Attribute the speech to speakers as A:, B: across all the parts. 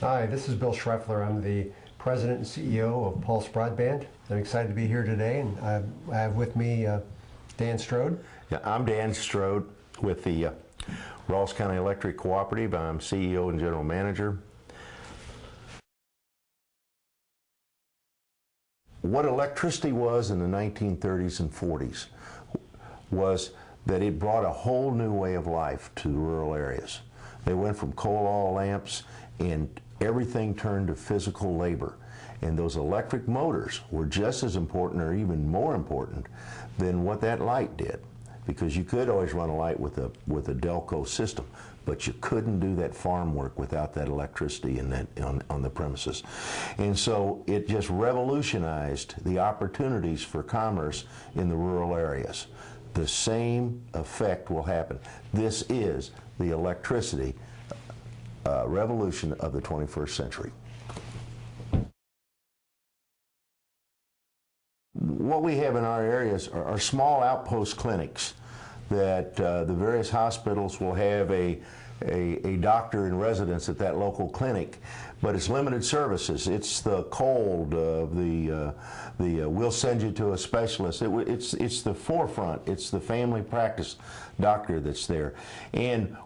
A: Hi, this is Bill Schreffler. I'm the President and CEO of Pulse Broadband. I'm excited to be here today, and I have with me Dan Strode.
B: Yeah, I'm Dan Strode with the Ralls County Electric Cooperative. I'm CEO and General Manager. What electricity was in the 1930s and 40s was that it brought a whole new way of life to the rural areas. They went from coal oil lamps and everything turned to physical labor. And those electric motors were just as important or even more important than what that light did. Because you could always run a light with a Delco system, but you couldn't do that farm work without that electricity in that, on the premises. And so it just revolutionized the opportunities for commerce in the rural areas. The same effect will happen. This is the electricity revolution of the 21st century. What we have in our areas are small outpost clinics that the various hospitals will have a doctor in residence at that local clinic, but it's limited services. It's the cold, we'll send you to a specialist. It's the forefront. It's the family practice doctor that's there. And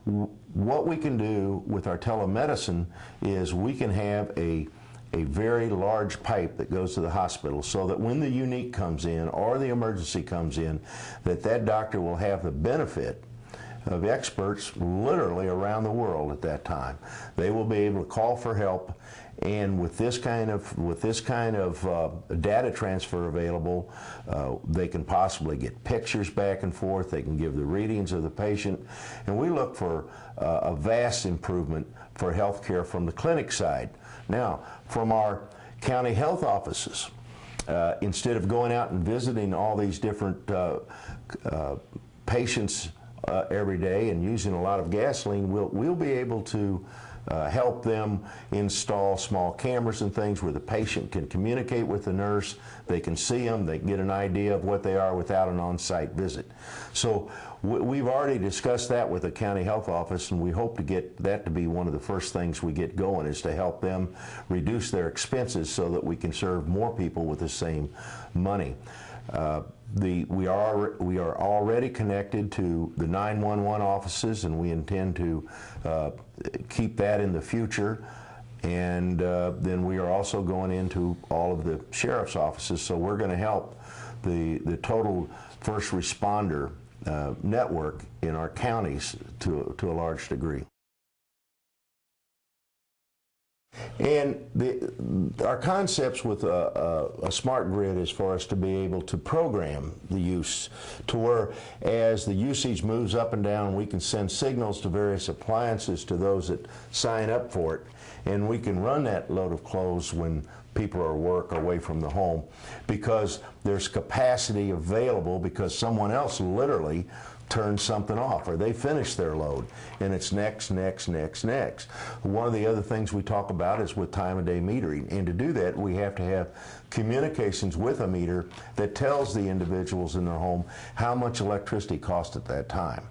B: what we can do with our telemedicine is we can have a very large pipe that goes to the hospital so that when the unique comes in or the emergency comes in, that doctor will have the benefit of experts literally around the world at that time. They will be able to call for help, and with this kind of data transfer available, they can possibly get pictures back and forth. They can give the readings of the patient, and we look for a vast improvement for health care from the clinic side. Now, from our county health offices, instead of going out and visiting all these different patients every day and using a lot of gasoline, we'll be able to help them install small cameras and things where the patient can communicate with the nurse. They can see them, they can get an idea of what they are without an on-site visit. So we've already discussed that with the county health office, and we hope to get that to be one of the first things we get going, is to help them reduce their expenses so that we can serve more people with the same money. We are already connected to the 911 offices, and we intend to keep that in the future. And then we are also going into all of the sheriff's offices, so we're going to help the total first responder network in our counties to a large degree. And our concepts with a smart grid is for us to be able to program the use to where, as the usage moves up and down, we can send signals to various appliances to those that sign up for it, and we can run that load of clothes when people are at work or away from the home, because there's capacity available because someone else literally turn something off, or they finish their load, and it's next, next, next, next. One of the other things we talk about is with time of day metering, and to do that we have to have communications with a meter that tells the individuals in their home how much electricity cost at that time.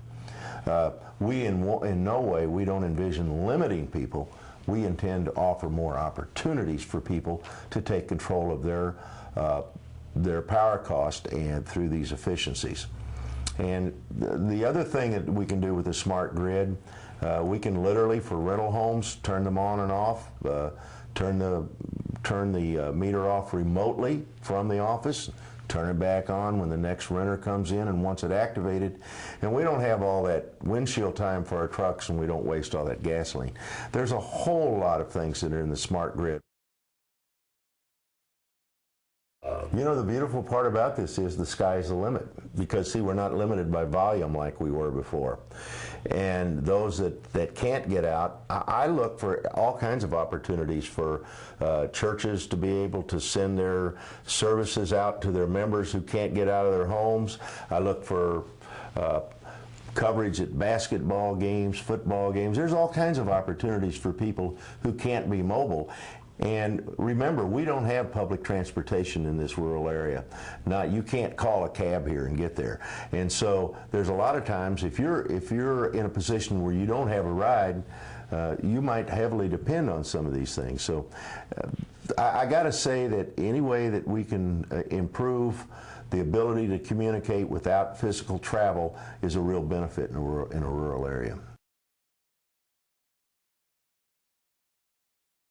B: We in no way, we don't envision limiting people. We intend to offer more opportunities for people to take control of their power cost and through these efficiencies. And the other thing that we can do with the smart grid, we can literally, for rental homes, turn them on and off, turn the meter off remotely from the office, turn it back on when the next renter comes in and wants it activated. And we don't have all that windshield time for our trucks, and we don't waste all that gasoline. There's a whole lot of things that are in the smart grid. You know, the beautiful part about this is the sky's the limit, because see, we're not limited by volume like we were before. And those that can't get out, I look for all kinds of opportunities for churches to be able to send their services out to their members who can't get out of their homes. I look for coverage at basketball games, football games. There's all kinds of opportunities for people who can't be mobile. And remember, we don't have public transportation in this rural area. Now, you can't call a cab here and get there. And so there's a lot of times, if you're in a position where you don't have a ride, you might heavily depend on some of these things. So I got to say that any way that we can improve the ability to communicate without physical travel is a real benefit in a rural area.